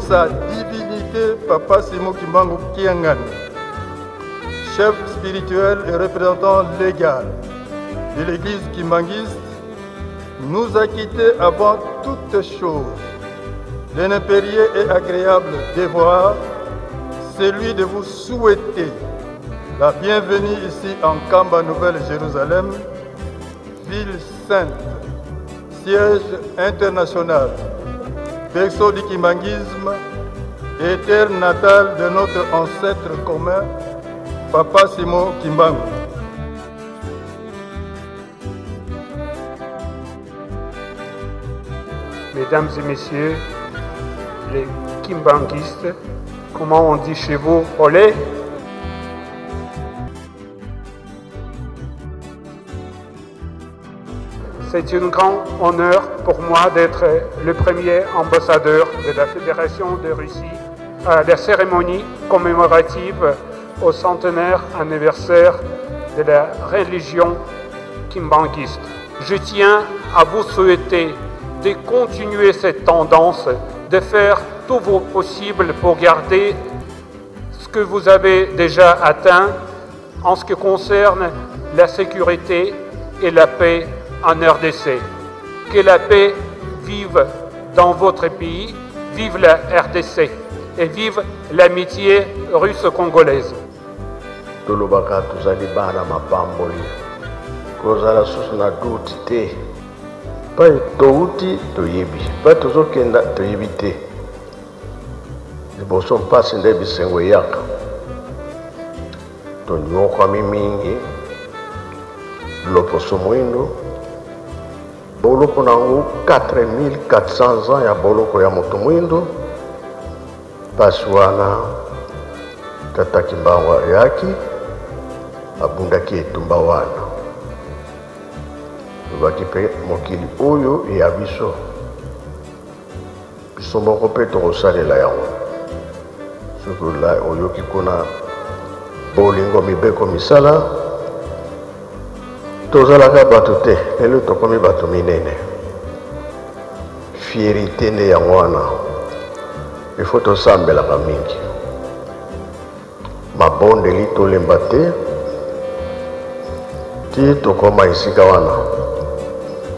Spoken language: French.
sa divinité Papa Simon Kimbangu Kiangan, chef spirituel et représentant légal de l'église kimbanguiste, nous a quittés avant toute chose d'un impérieux et agréable devoir, celui de vous souhaiter la bienvenue ici en Kamba Nouvelle-Jérusalem, ville sainte, siège international, berceau du kimbanguisme et terre natale de notre ancêtre commun, Papa Simon Kimbangu. Mesdames et messieurs, les kimbanguistes, comment on dit chez vous, olé? C'est un grand honneur pour moi d'être le premier ambassadeur de la Fédération de Russie à la cérémonie commémorative au centenaire anniversaire de la religion kimbanguiste. Je tiens à vous souhaiter de continuer cette tendance, de faire tout vos possible pour garder ce que vous avez déjà atteint en ce qui concerne la sécurité et la paix en RDC. Que la paix vive dans votre pays, vive la RDC et vive l'amitié russe-congolaise. Tolobaka tuzali bana mapamboli kozala susu na duti te pa touti toyebi pa tozokenda toyebi te liboso mpasi nde bisengo eyaka tonyokwami mingi loposo mwindo boloko nango 4400 ans ya boloko ya moto mwindo mpasi wana tata Kimbangu ayaki abundaki etumba wana lobaki mpe mokili oyo ya biso moko mpe tokosalela yango soki oyoki kuna bolingo mibeko misala tozalaka bato te lelo tokomi bato minene fierité nde yango wana ifo tosambelaka mingi mabondeli tolemba te ti tokoma esika wana